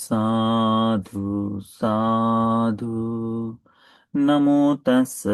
साधु साधु। नमो तस्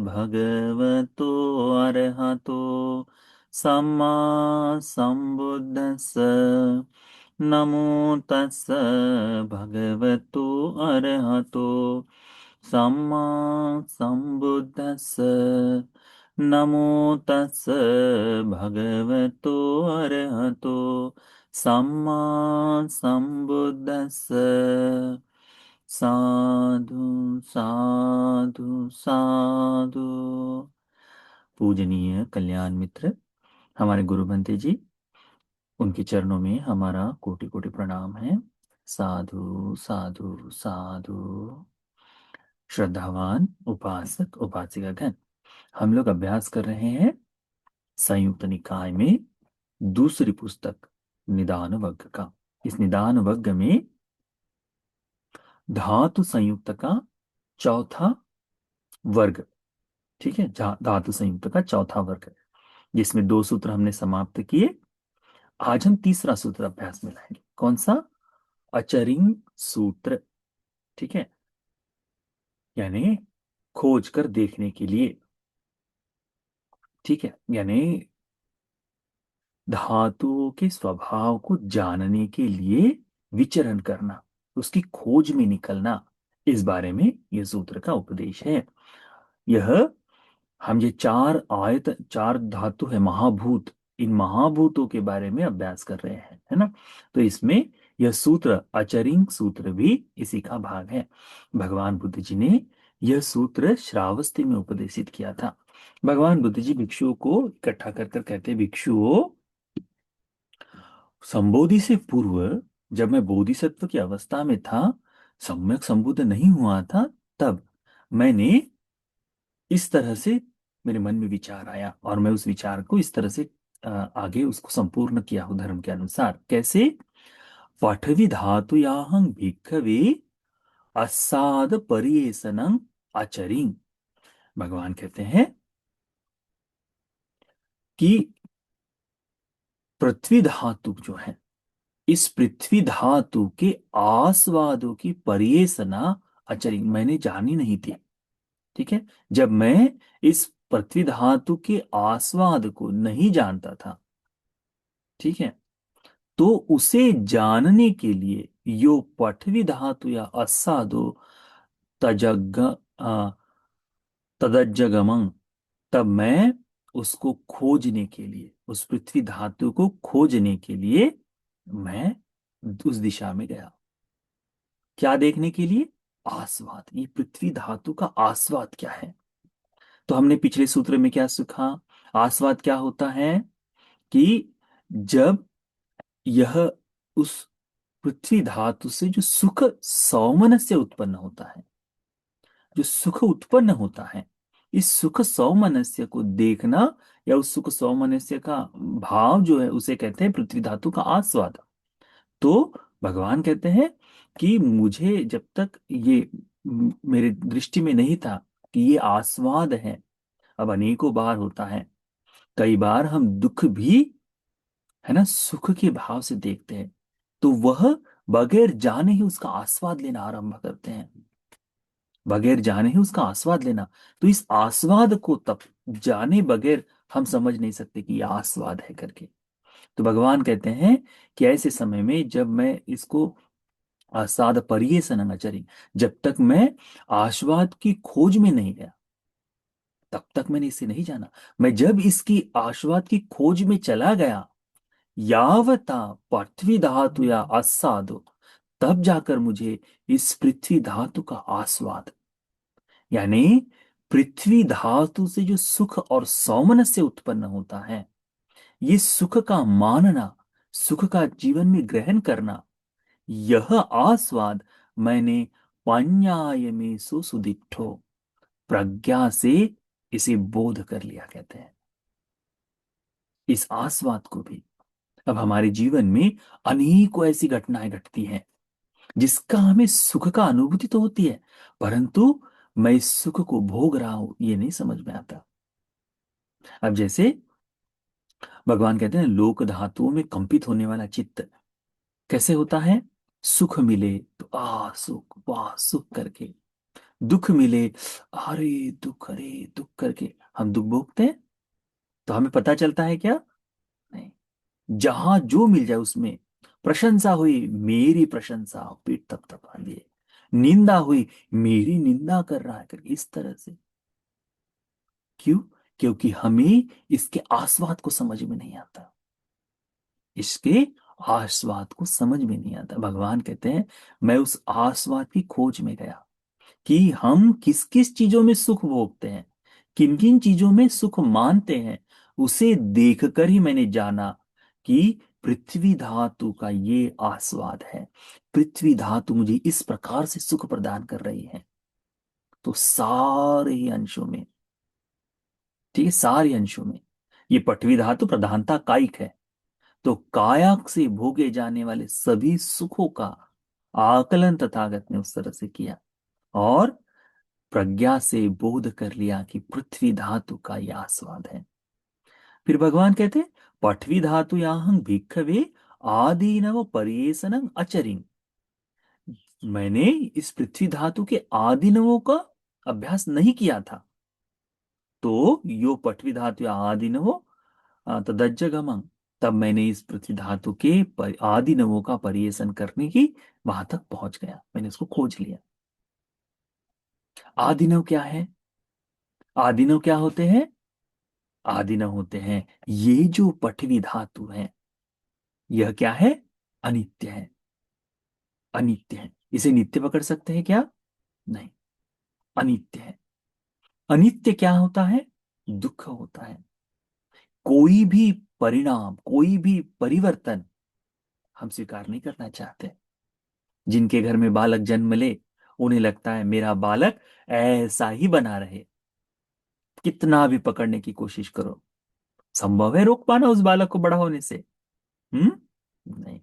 भगवतो अरहतो सम्मा सम्बुद्धस्स। नमो तस् भगवतो अरहतो सम्मा सम्बुद्धस्स। नमो तस् भगवतो अरहतो सम्मा संबुद्धस्स। साधु साधु साधु। पूजनीय कल्याण मित्र हमारे गुरु बनते जी, उनके चरणों में हमारा कोटि कोटि प्रणाम है। साधु साधु साधु। श्रद्धावान उपासक उपासिका गण, हम लोग अभ्यास कर रहे हैं संयुक्त निकाय में दूसरी पुस्तक निदान वर्ग का। इस निदान वर्ग में धातु संयुक्त का चौथा वर्ग, ठीक है, धातु संयुक्त का चौथा वर्ग है, जिसमें दो सूत्र हमने समाप्त किए। आज हम तीसरा सूत्र अभ्यास में लाएंगे। कौन सा? अचरिंग सूत्र, ठीक है, यानी खोज कर देखने के लिए, ठीक है, यानी धातुओं के स्वभाव को जानने के लिए विचरण करना, उसकी खोज में निकलना, इस बारे में यह सूत्र का उपदेश है। यह हम ये चार आयत, चार धातु है महाभूत, इन महाभूतों के बारे में अभ्यास कर रहे हैं, है ना। तो इसमें यह सूत्र अचरिंग सूत्र भी इसी का भाग है। भगवान बुद्ध जी ने यह सूत्र श्रावस्ती में उपदेशित किया था। भगवान बुद्ध जी भिक्षुओं को इकट्ठा कर कर कहते, भिक्षुओं, संबोधि से पूर्व जब मैं बोधिसत्व की अवस्था में था, सम्यक संबुद्ध नहीं हुआ था, तब मैंने इस तरह से, मेरे मन में विचार आया और मैं उस विचार को इस तरह से आगे उसको संपूर्ण किया हूं धर्म के अनुसार। कैसे? पठवि धातुयाहं भिक्खवे असाद परिएसनं आचरिं। भगवान कहते हैं कि पृथ्वी धातु जो है, इस पृथ्वी धातु के आस्वादों की परिएसना आचरिं मैंने जानी नहीं थी, ठीक है। जब मैं इस पृथ्वी धातु के आस्वाद को नहीं जानता था, ठीक है, तो उसे जानने के लिए यो पठवी धातु या असाधु तजग तदजगमं, तब मैं उसको खोजने के लिए, उस पृथ्वी धातु को खोजने के लिए मैं उस दिशा में गया। क्या देखने के लिए? आस्वाद, ये पृथ्वी धातु का आस्वाद क्या है। तो हमने पिछले सूत्र में क्या सीखा? आस्वाद क्या होता है कि जब यह उस पृथ्वी धातु से जो सुख सौमनस्य उत्पन्न होता है, जो सुख उत्पन्न होता है, इस सुख सौमनस्य को देखना या उस सुख सौमनस्य का भाव जो है, उसे कहते हैं पृथ्वी धातु का आस्वाद। तो भगवान कहते हैं कि मुझे जब तक ये मेरे दृष्टि में नहीं था कि ये आस्वाद है, अब अनेकों बार होता है, कई बार हम दुख भी, है ना, सुख के भाव से देखते हैं, तो वह बगैर जाने ही उसका आस्वाद लेना आरंभ करते हैं, बगैर जाने ही उसका आस्वाद लेना। तो इस आस्वाद को तब जाने बगैर हम समझ नहीं सकते कि यह आस्वाद है करके। तो भगवान कहते हैं कि ऐसे समय में जब मैं इसको आस्वाद परिये सनंगचरी, जब तक मैं आस्वाद की खोज में नहीं गया, तब तक मैंने इसे नहीं जाना। मैं जब इसकी आस्वाद की खोज में चला गया, यावता पृथ्वी धातु या आस्वादो, तब जाकर मुझे इस पृथ्वी धातु का आस्वाद, यानी पृथ्वी धातु से जो सुख और सौमनस्य उत्पन्न होता है, ये सुख का मानना, सुख का जीवन में ग्रहण करना, यह आस्वाद मैंने पान्याय में सुदिठो, प्रज्ञा से इसे बोध कर लिया, कहते हैं। इस आस्वाद को भी अब हमारे जीवन में अनेकों ऐसी घटनाएं घटती हैं जिसका हमें सुख का अनुभूति तो होती है, परंतु मैं इस सुख को भोग रहा हूं ये नहीं समझ में आता। अब जैसे भगवान कहते हैं लोक धातुओं में कंपित होने वाला चित्त कैसे होता है? सुख मिले तो आ सुख, वाह सुख करके, दुख मिले, अरे दुख करके हम दुख भोगते हैं। तो हमें पता चलता है क्या? नहीं। जहां जो मिल जाए उसमें, प्रशंसा हुई, मेरी प्रशंसा, पीठ थपथपा लिए, निंदा हुई, मेरी निंदा कर रहा है करके, इस तरह से। क्यों? क्योंकि हमें इसके आस्वाद को समझ में नहीं आता। इसके आस्वाद को समझ में नहीं आता। भगवान कहते हैं मैं उस आस्वाद की खोज में गया, कि हम किस किस चीजों में सुख भोगते हैं, किन किन चीजों में सुख मानते हैं, उसे देखकर ही मैंने जाना कि पृथ्वी धातु का ये आस्वाद है। पृथ्वी धातु मुझे इस प्रकार से सुख प्रदान कर रही है। तो सारे ही अंशों में, ठीक है, सारे अंशों में ये पृथ्वी धातु प्रधानता कायिक है। तो कायक से भोगे जाने वाले सभी सुखों का आकलन तथागत ने उस तरह से किया, और प्रज्ञा से बोध कर लिया कि पृथ्वी धातु का यह आस्वाद है। फिर भगवान कहते हैं पृथ्वी धातु याहं भिक्खवे आदीनव परियेसनं अचरिंग। मैंने इस पृथ्वी धातु के आदिनवों का अभ्यास नहीं किया था। तो यो पृथ्वी धातु आदिनवो तदज्जगमं, तब मैंने इस पृथ्वी धातु के आदिनवों का परियेसन करने की वहां तक पहुंच गया, मैंने उसको खोज लिया। आदिनव क्या है? आदिनव क्या होते हैं? आदिनव होते हैं ये जो पृथ्वी धातु है, यह क्या है? अनित्य है। अनित्य है। इसे नित्य पकड़ सकते हैं क्या? नहीं, अनित्य है। अनित्य क्या होता है? दुख होता है। कोई भी परिणाम, कोई भी परिवर्तन हम स्वीकार नहीं करना चाहते। जिनके घर में बालक जन्म ले, उन्हें लगता है मेरा बालक ऐसा ही बना रहे, कितना भी पकड़ने की कोशिश करो, संभव है रोक पाना उस बालक को बड़ा होने से? हम्म। नहीं।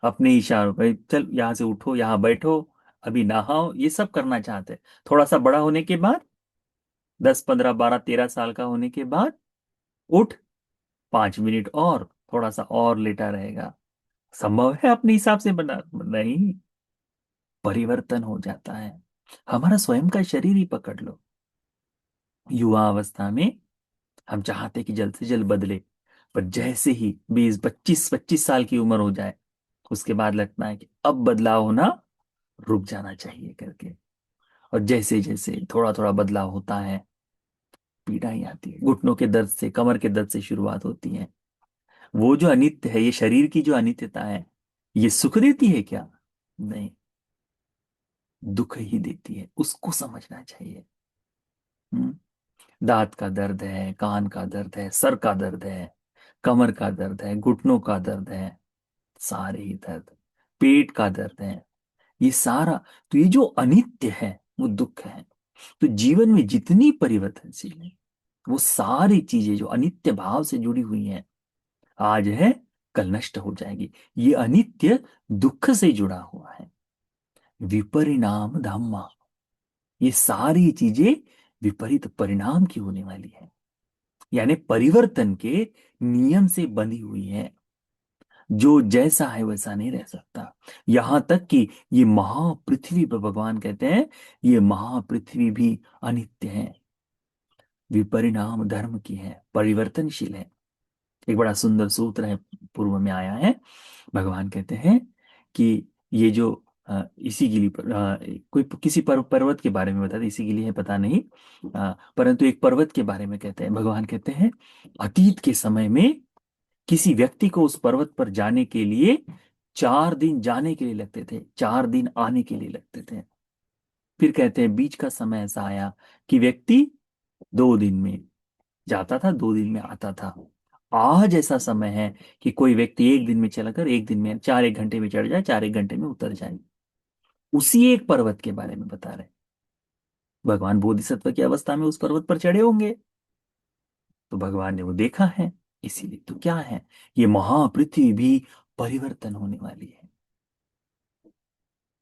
अपने इशारों पे चल यहां से उठो, यहां बैठो, अभी नहाओ, ये सब करना चाहते हैं। थोड़ा सा बड़ा होने के बाद, 10 15 12 13 साल का होने के बाद, उठ, 5 मिनट और थोड़ा सा और लेटा रहेगा। संभव है अपने हिसाब से बना? नहीं। परिवर्तन हो जाता है। हमारा स्वयं का शरीर ही पकड़ लो। युवा अवस्था में हम चाहते कि जल्द से जल्द बदले, पर जैसे ही 20 25 25 साल की उम्र हो जाए, उसके बाद लगता है कि अब बदलाव होना रुक जाना चाहिए करके। और जैसे जैसे थोड़ा थोड़ा बदलाव होता है, पीड़ा ही आती है, घुटनों के दर्द से, कमर के दर्द से शुरुआत होती है। वो जो अनित्य है, ये शरीर की जो अनित्यता है, ये सुख देती है क्या? नहीं, दुख ही देती है। उसको समझना चाहिए। हम्म। दांत का दर्द है, कान का दर्द है, सर का दर्द है, कमर का दर्द है, घुटनों का दर्द है, सारे ही दर्द, पेट का दर्द है, ये सारा, तो ये जो अनित्य है वो दुख है। तो जीवन में जितनी परिवर्तनशील है, वो सारी चीजें जो अनित्य भाव से जुड़ी हुई हैं, आज है कल नष्ट हो जाएगी। ये अनित्य दुख से जुड़ा हुआ है। विपरिणाम धम्मा, ये सारी चीजें विपरीत परिणाम की होने वाली है, यानी परिवर्तन के नियम से बंधी हुई है। जो जैसा है वैसा नहीं रह सकता। यहां तक कि ये महापृथ्वी पर भगवान कहते हैं ये महापृथ्वी भी अनित्य है, विपरिणाम धर्म की है, परिवर्तनशील है। एक बड़ा सुंदर सूत्र है, पूर्व में आया है। भगवान कहते हैं कि ये जो इसी के लिए कोई किसी पर्वत के बारे में बताते, इसी के लिए है पता नहीं, परंतु एक पर्वत के बारे में कहते हैं। भगवान कहते हैं अतीत के समय में किसी व्यक्ति को उस पर्वत पर जाने के लिए 4 दिन जाने के लिए लगते थे, 4 दिन आने के लिए लगते थे। फिर कहते हैं बीच का समय ऐसा आया कि व्यक्ति 2 दिन में जाता था, 2 दिन में आता था। आज ऐसा समय है कि कोई व्यक्ति 1 दिन में चलाकर 1 दिन में, 4 1 घंटे में चढ़ जाए, 4 1 घंटे में उतर जाए। उसी एक पर्वत के बारे में बता रहे। भगवान बोधिसत्व की अवस्था में उस पर्वत पर चढ़े होंगे, तो भगवान ने वो देखा है। इसीलिए तो क्या है, ये महापृथ्वी भी परिवर्तन होने वाली है।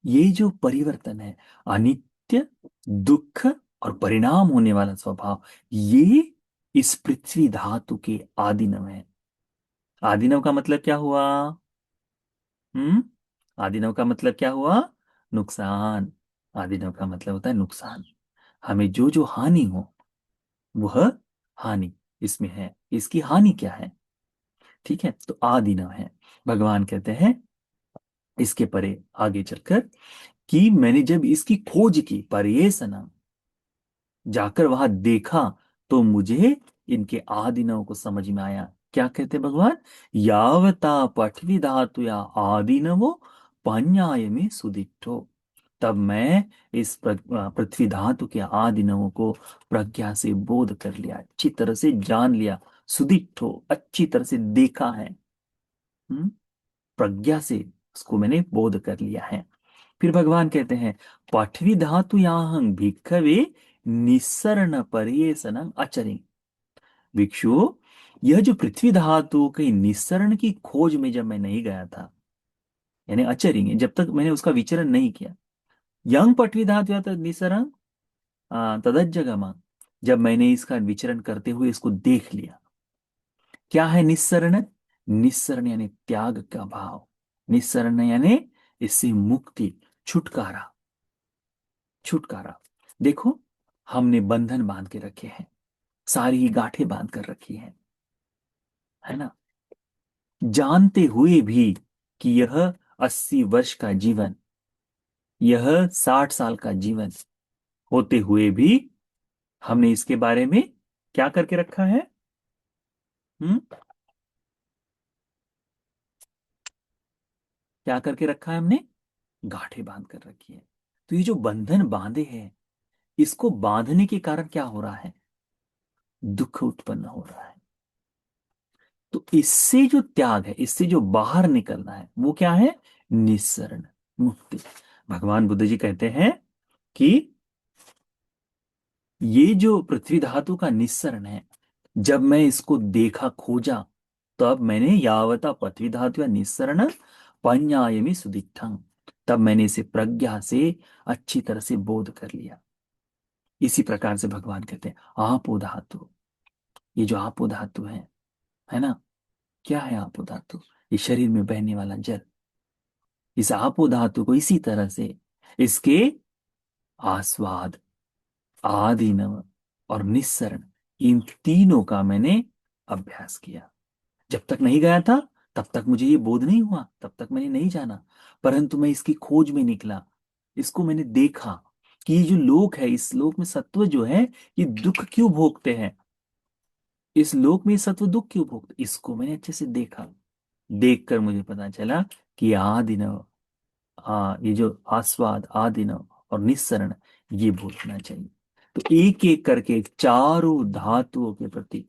ये जो परिवर्तन है, अनित्य, दुख और परिणाम होने वाला स्वभाव, ये इस पृथ्वी धातु के आदिनव है। आदिनव का मतलब क्या हुआ? हम्म। आदिनव का मतलब क्या हुआ? नुकसान। आदिनव का मतलब होता है नुकसान। हमें जो जो हानि हो वह हानि इसमें है। इसकी हानि क्या है? ठीक है, तो आदिनव है। भगवान कहते हैं इसके परे आगे चलकर कि मैंने जब इसकी खोज की, पर्येसना, जाकर वहां देखा, तो मुझे इनके आदिनव को समझ में आया। क्या कहते भगवान? यावता पठवी धातु या आदिनवो पन्याय में सुदिठो। तब मैं इस पृथ्वी धातु के आदिनवों को प्रज्ञा से बोध कर लिया, अच्छी तरह से जान लिया। सुदिठो, अच्छी तरह से देखा है। हम्म, प्रज्ञा से उसको मैंने बोध कर लिया है। फिर भगवान कहते हैं पठवी धातु याहं भिक्खवे निस्सरण पर्येसनं अचरि। भिक्षु, यह जो पृथ्वी धातु के निस्सरण की खोज में जब मैं नहीं गया था, यानी अचरिंग, जब तक मैंने उसका विचरण नहीं किया। यंग पठवी धातु या निस्सरण तदज्जगम, जब मैंने इसका विचरण करते हुए इसको देख लिया। क्या है निस्सरण? निस्सरण यानी त्याग का भाव। निस्सरण यानी इससे मुक्ति, छुटकारा। छुटकारा। देखो, हमने बंधन बांध के रखे हैं, सारी ही गांठें बांध कर रखी हैं, है ना, जानते हुए भी कि यह 80 वर्ष का जीवन, यह 60 साल का जीवन होते हुए भी हमने इसके बारे में क्या करके रखा है? हम्म, क्या करके रखा है हमने? गांठें बांध कर रखी है। तो ये जो बंधन बांधे हैं, इसको बांधने के कारण क्या हो रहा है? दुख उत्पन्न हो रहा है। तो इससे जो त्याग है, इससे जो बाहर निकलना है, वो क्या है? निस्सरण, मुक्ति। भगवान बुद्ध जी कहते हैं कि ये जो पृथ्वी धातु का निस्सरण है, जब मैं इसको देखा, खोजा, तब मैंने यावता पृथ्वी धातु या निस्सरण पंयायमी सुदिठं, तब मैंने इसे प्रज्ञा से अच्छी तरह से बोध कर लिया। इसी प्रकार से भगवान कहते हैं आपो धातु, ये जो आपो धातु है ना, क्या है आपो धातु? ये शरीर में बहने वाला जल। इस आपो धातु को इसी तरह से इसके आस्वाद, आदिनव और निस्सरण, इन तीनों का मैंने अभ्यास किया। जब तक नहीं गया था तब तक मुझे ये बोध नहीं हुआ, तब तक मैंने नहीं जाना। परंतु मैं इसकी खोज में निकला, इसको मैंने देखा कि ये जो लोक है, इस लोक में सत्व जो है, ये दुख क्यों भोगते हैं, इस लोक में ये सत्व दुख क्यों भोगते, इसको मैंने अच्छे से देखा। देखकर मुझे पता चला कि आदिनव, ये जो आस्वाद, आदिनव और निस्सरण, ये बोलना चाहिए। तो एक एक करके चारों धातुओं के प्रति,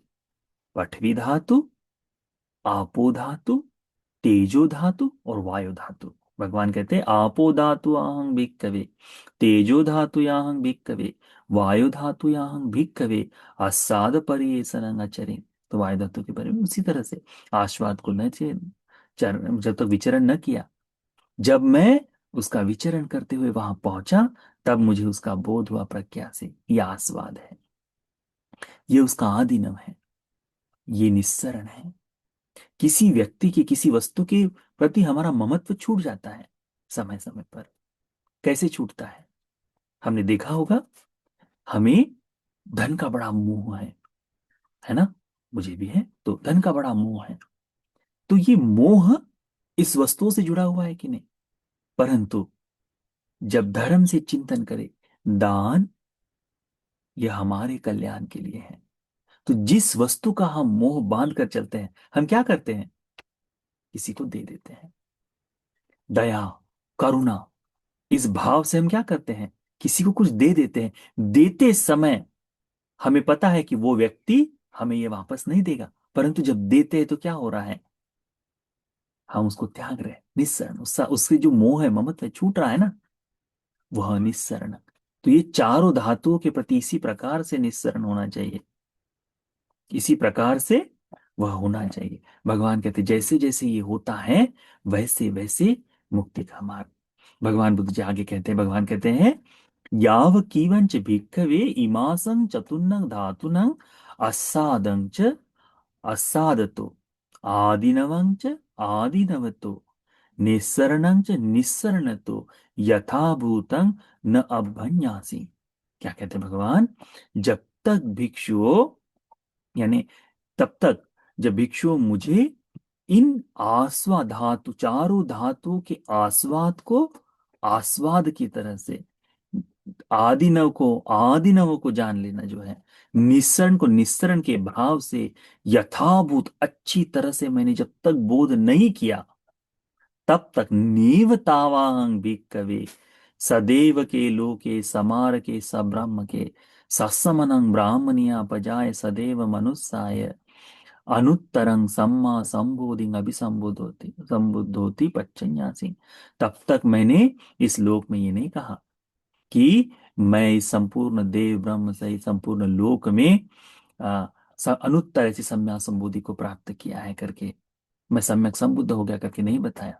पठवी धातु, आपो धातु, तेजो धातु और वायु धातु, भगवान कहते हैं आपो धातु आहं भिक्कवे, तेजो धातु याहं भिक्कवे, वायु धातु याहं भिक्कवे, आस्वाद पर्येसनं आचरेन्। तो वायु धातु के बारे में उसी तरह से आस्वाद को न जब तक विचरण न किया, जब मैं उसका विचरण करते हुए वहां पहुंचा, तब मुझे उसका बोध हुआ प्रज्ञा से। यह आस्वाद है, ये उसका आदिनव है, ये निस्सरण है। किसी व्यक्ति के, किसी वस्तु के प्रति हमारा ममत्व छूट जाता है समय समय पर। कैसे छूटता है? हमने देखा होगा, हमें धन का बड़ा मोह है ना, मुझे भी है। तो धन का बड़ा मोह है, तो ये मोह इस वस्तुओं से जुड़ा हुआ है कि नहीं? परंतु जब धर्म से चिंतन करें, दान, यह हमारे कल्याण के लिए है। तो जिस वस्तु का हम मोह बांध कर चलते हैं, हम क्या करते हैं? किसी को दे देते हैं। दया, करुणा, इस भाव से हम क्या करते हैं? किसी को कुछ दे देते हैं। देते समय हमें पता है कि वो व्यक्ति हमें ये वापस नहीं देगा, परंतु जब देते हैं तो क्या हो रहा है? हम उसको त्याग रहे हैं। निस्सरण, उससे जो मोह है, ममत्व है, छूट रहा है ना, वह निस्सरण। तो ये चारों धातुओं के प्रति इसी प्रकार से निस्सरण होना चाहिए, इसी प्रकार से वह होना चाहिए। भगवान कहते जैसे जैसे ये होता है, वैसे वैसे मुक्ति का मार्ग। भगवान बुद्ध जी आगे कहते हैं, भगवान कहते हैं याव कीवंच भिक्खवे इमासं चतुर्नंग धातुनंग असादं च असादतो आदिनवं च आदिनवतो निस्सरणं च निस्सरण तो यथाभूतं न अभ्यन्यासी। क्या कहते हैं भगवान? जब तक भिक्षुओं, यानी तब तक जब भिक्षुओं मुझे इन आस्वाद धातु, चारों धातुओं के आस्वाद को आस्वाद की तरह से, आदिनव को जान लेना जो है, निस्सरण को निस्सरण के भाव से, यथाभूत अच्छी तरह से मैंने जब तक बोध नहीं किया, तब तक नीव तावाहं भिक्कवे सदैव के लोके समार के सब्रह्म के सत्समनं ब्राह्मणिया पजाय सदैव मनुस्साय अनुत्तरं सम्मा संबोधिं अभिसंबोधोति संबुद्धोति पच्चन्यासी। तब तक मैंने इस लोक में ये नहीं कहा कि मैं इस संपूर्ण देव ब्रह्म सहित संपूर्ण लोक में आ, अनुत्तर ऐसी सम्या संबोधि को प्राप्त किया है करके, मैं सम्यक संबुद्ध हो गया करके नहीं बताया।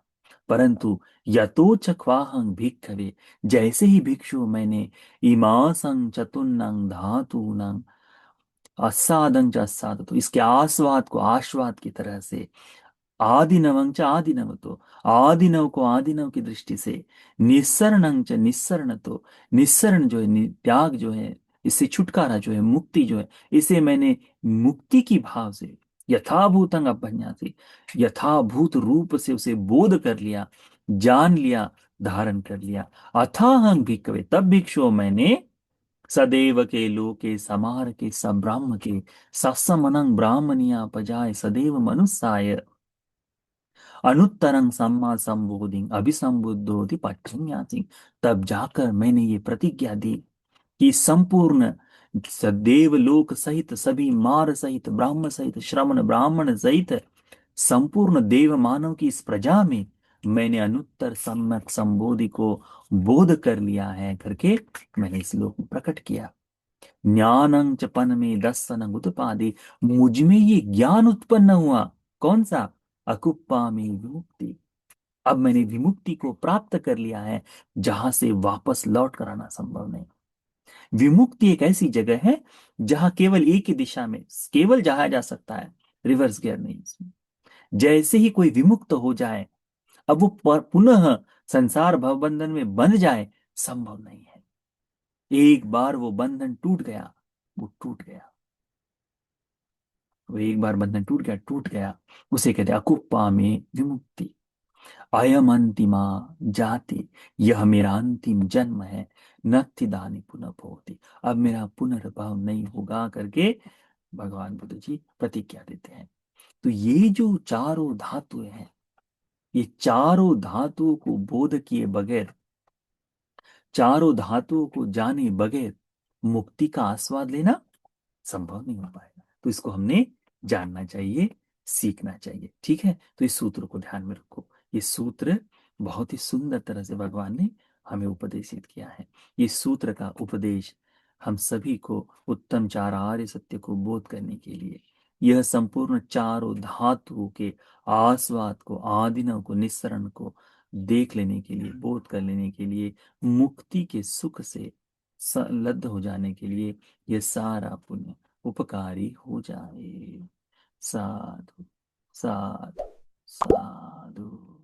परंतु यतोचक्वाहं भिक्खवे, जैसे ही भिक्षु मैंने इमासं चतुर्नंग धातूनंग आस्वादं च आस्वाद, तो इसके आस्वाद को आस्वाद की तरह से, आदिनवं च आदिनव तो आदिनव को आदिनव की दृष्टि से, निस्सरणं च निस्सरण तो निस्सरण जो है त्याग जो है, इससे छुटकारा जो है, मुक्ति जो है, इसे मैंने मुक्ति की भाव से यथाभूतं अभ्यन्यासी, यथाभूत रूप से उसे बोध कर लिया, जान लिया, धारण कर लिया। अथाहं भिक्खवे, तब भिक्षु मैंने सदैव के लोके समार के सब्राह्म के सत्समनं ब्राह्मणिया पजाय सदैव मनुस्साय अनुत्तरं सम्मा संबोधि अभिसंबुद्धोति पच्छन्यासी। तब जाकर मैंने ये प्रतिज्ञा दी कि संपूर्ण सदैव लोक सहित, सभी मार सहित, ब्राह्मण सहित, श्रमण ब्राह्मण सहित संपूर्ण देव मानव की इस प्रजा में मैंने अनुत्तर सम्यक संबोधि को बोध कर लिया है करके मैंने इस लोक में प्रकट किया। ज्ञानं च पन में दर्शन उत्पादे, मुझ में ये ज्ञान उत्पन्न हुआ। कौन सा? अकुप्पा में विमुक्ति। अब मैंने विमुक्ति को प्राप्त कर लिया है, जहां से वापस लौट कर आना संभव नहीं। विमुक्ति एक ऐसी जगह है जहां केवल एक ही दिशा में केवल जाया जा सकता है, रिवर्स गियर नहीं इसमें। जैसे ही कोई विमुक्त हो जाए, अब वो पुनः संसार भवबंधन में बंध जाए, संभव नहीं है। एक बार वो बंधन टूट गया, वो टूट गया। वो एक बार बंधन टूट गया, टूट गया। उसे कहते हैं अकुप्पा में विमुक्ति। अयम अंतिमा जाति, यह मेरा अंतिम जन्म है, नत्थि दानी पुनः भवति, अब मेरा पुनर्भव नहीं होगा करके भगवान बुद्ध जी प्रतिज्ञा देते हैं। तो ये जो चारों धातुएं हैं, ये चारों धातुओं को बोध किए बगैर, चारों धातुओं को जाने बगैर मुक्ति का आस्वाद लेना संभव नहीं हो पाएगा। तो इसको हमने जानना चाहिए, सीखना चाहिए। ठीक है, तो इस सूत्र को ध्यान में रखो। ये सूत्र बहुत ही सुंदर तरह से भगवान ने हमें उपदेशित किया है। ये सूत्र का उपदेश हम सभी को उत्तम चार आर्य सत्य को बोध करने के लिए, यह संपूर्ण चारों धातुओं के आस्वाद को, आदिनव को, निस्सरण को देख लेने के लिए, बोध कर लेने के लिए, मुक्ति के सुख से संलग्न हो जाने के लिए यह सारा पुण्य उपकारी हो जाए। साधु साधु साधु।